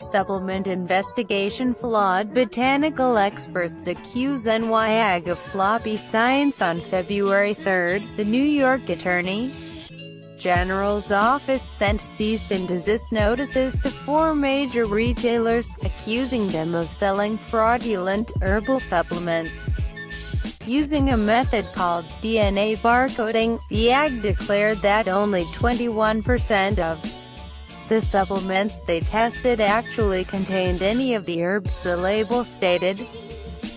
Supplement Investigation Flawed Botanical Experts Accuse NYAG of Sloppy Science. On February 3, the New York Attorney General's office sent cease and desist notices to 4 major retailers, accusing them of selling fraudulent herbal supplements. Using a method called DNA barcoding, the AG declared that only 21% of the supplements they tested actually contained any of the herbs the label stated.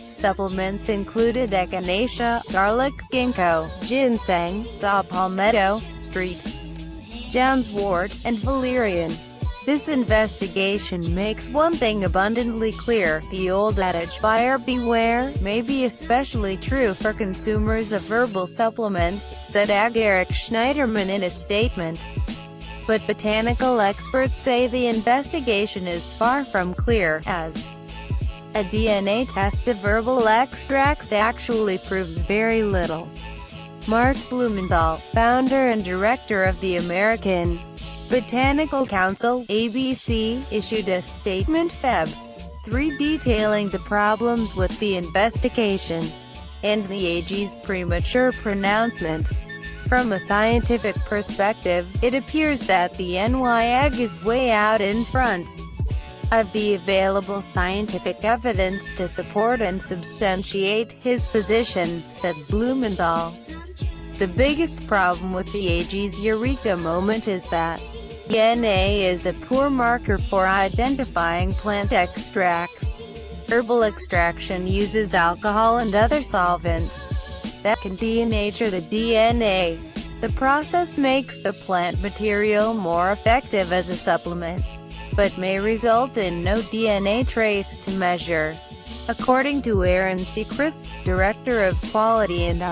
Supplements included echinacea, garlic, ginkgo, ginseng, saw palmetto, street johnswort, and valerian. This investigation makes one thing abundantly clear: the old adage, buyer beware, may be especially true for consumers of herbal supplements, said AG Eric Schneiderman in a statement. But botanical experts say the investigation is far from clear, as a DNA test of herbal extracts actually proves very little. Mark Blumenthal, founder and director of the American Botanical Council, ABC, issued a statement Feb. 3 detailing the problems with the investigation and the AG's premature pronouncement. From a scientific perspective, it appears that the NYAG is way out in front of the available scientific evidence to support and substantiate his position, said Blumenthal. The biggest problem with the AG's Eureka moment is that DNA is a poor marker for identifying plant extracts. Herbal extraction uses alcohol and other solvents that can denature the DNA. The process makes the plant material more effective as a supplement, but may result in no DNA trace to measure. According to Aaron Seacrest, Director of Quality and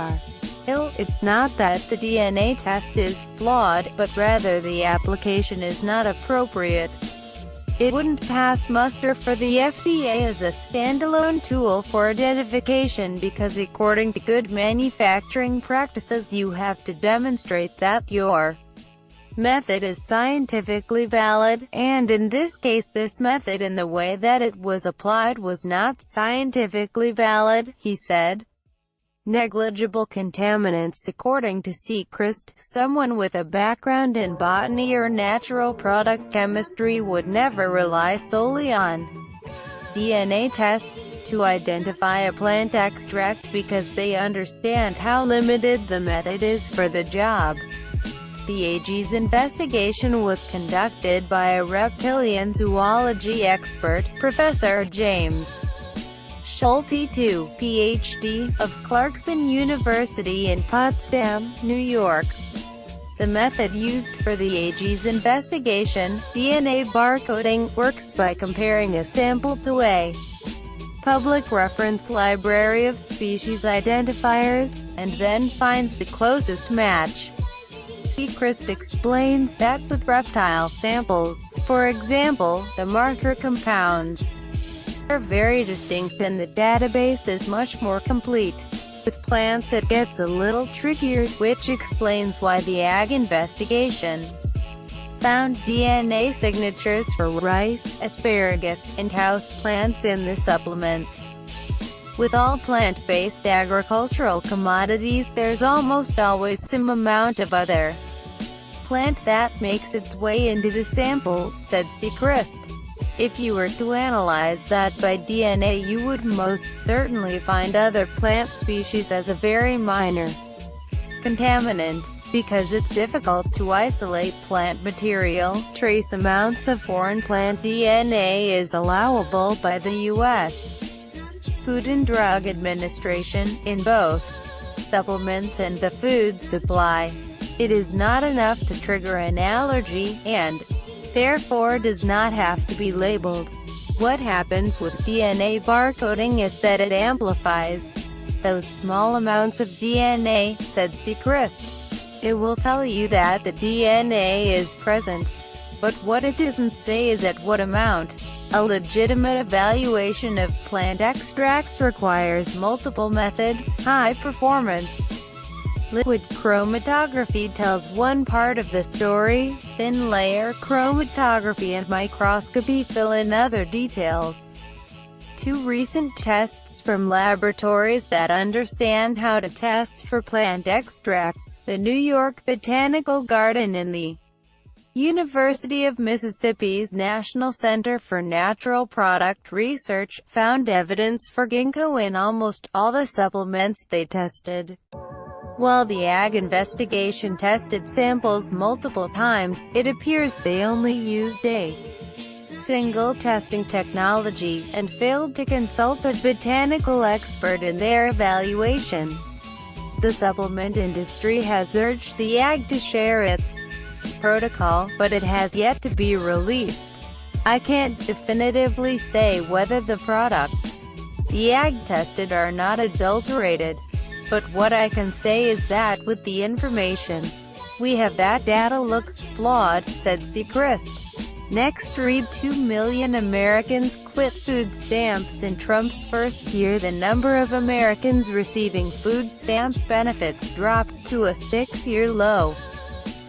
it's not that the DNA test is flawed, but rather the application is not appropriate. It wouldn't pass muster for the FDA as a standalone tool for identification because according to good manufacturing practices you have to demonstrate that your method is scientifically valid, and in this case this method in the way that it was applied was not scientifically valid, he said. Negligible contaminants. According to Seacrest, someone with a background in botany or natural product chemistry would never rely solely on DNA tests to identify a plant extract because they understand how limited the method is for the job. The AG's investigation was conducted by a reptilian zoology expert, Professor James Schulte II, Ph.D., of Clarkson University in Potsdam, New York. The method used for the AG's investigation, DNA barcoding, works by comparing a sample to a public reference library of species identifiers, and then finds the closest match. Seacrest explains that with reptile samples, for example, the marker compounds are very distinct and the database is much more complete. With plants it gets a little trickier, which explains why the AG investigation found DNA signatures for rice, asparagus, and house plants in the supplements. With all plant-based agricultural commodities there's almost always some amount of other plant that makes its way into the sample, said Seacrest. If you were to analyze that by DNA you would most certainly find other plant species as a very minor contaminant. Because it's difficult to isolate plant material, trace amounts of foreign plant DNA is allowable by the U.S. Food and Drug Administration, in both supplements and the food supply. It is not enough to trigger an allergy, and therefore does not have to be labeled. What happens with DNA barcoding is that it amplifies those small amounts of DNA, said Seacrest. It will tell you that the DNA is present, but what it doesn't say is at what amount. A legitimate evaluation of plant extracts requires multiple methods, high performance Liquid chromatography tells one part of the story, thin layer chromatography and microscopy fill in other details. Two recent tests from laboratories that understand how to test for plant extracts, the New York Botanical Garden and the University of Mississippi's National Center for Natural Product Research, found evidence for ginkgo in almost all the supplements they tested. While the Ag investigation tested samples multiple times, it appears they only used a single testing technology, and failed to consult a botanical expert in their evaluation. The supplement industry has urged the Ag to share its protocol, but it has yet to be released. I can't definitively say whether the products the Ag tested are not adulterated. But what I can say is that with the information we have, that data looks flawed, said Sechrist. Next, read 2 million Americans quit food stamps in Trump's first year. The number of Americans receiving food stamp benefits dropped to a 6-year low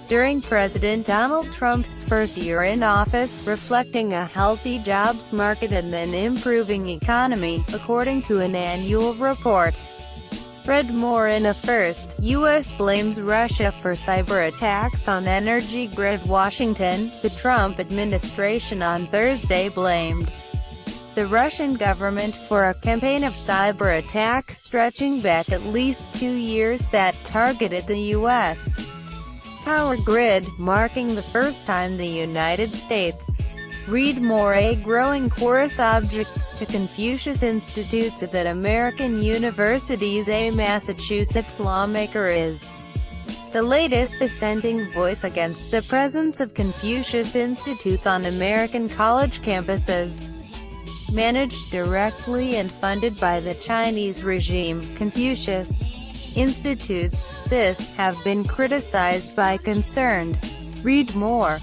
during President Donald Trump's first year in office, reflecting a healthy jobs market and an improving economy, according to an annual report. Read more in a first. U.S. blames Russia for cyber attacks on energy grid. Washington, the Trump administration on Thursday blamed the Russian government for a campaign of cyber attacks stretching back at least 2 years that targeted the U.S. power grid, marking the first time the United States. Read more. A growing chorus objects to Confucius Institutes that American universities. A Massachusetts lawmaker is the latest dissenting voice against the presence of Confucius Institutes on American college campuses. Managed directly and funded by the Chinese regime, Confucius Institutes, CIS, have been criticized by concerned. Read more.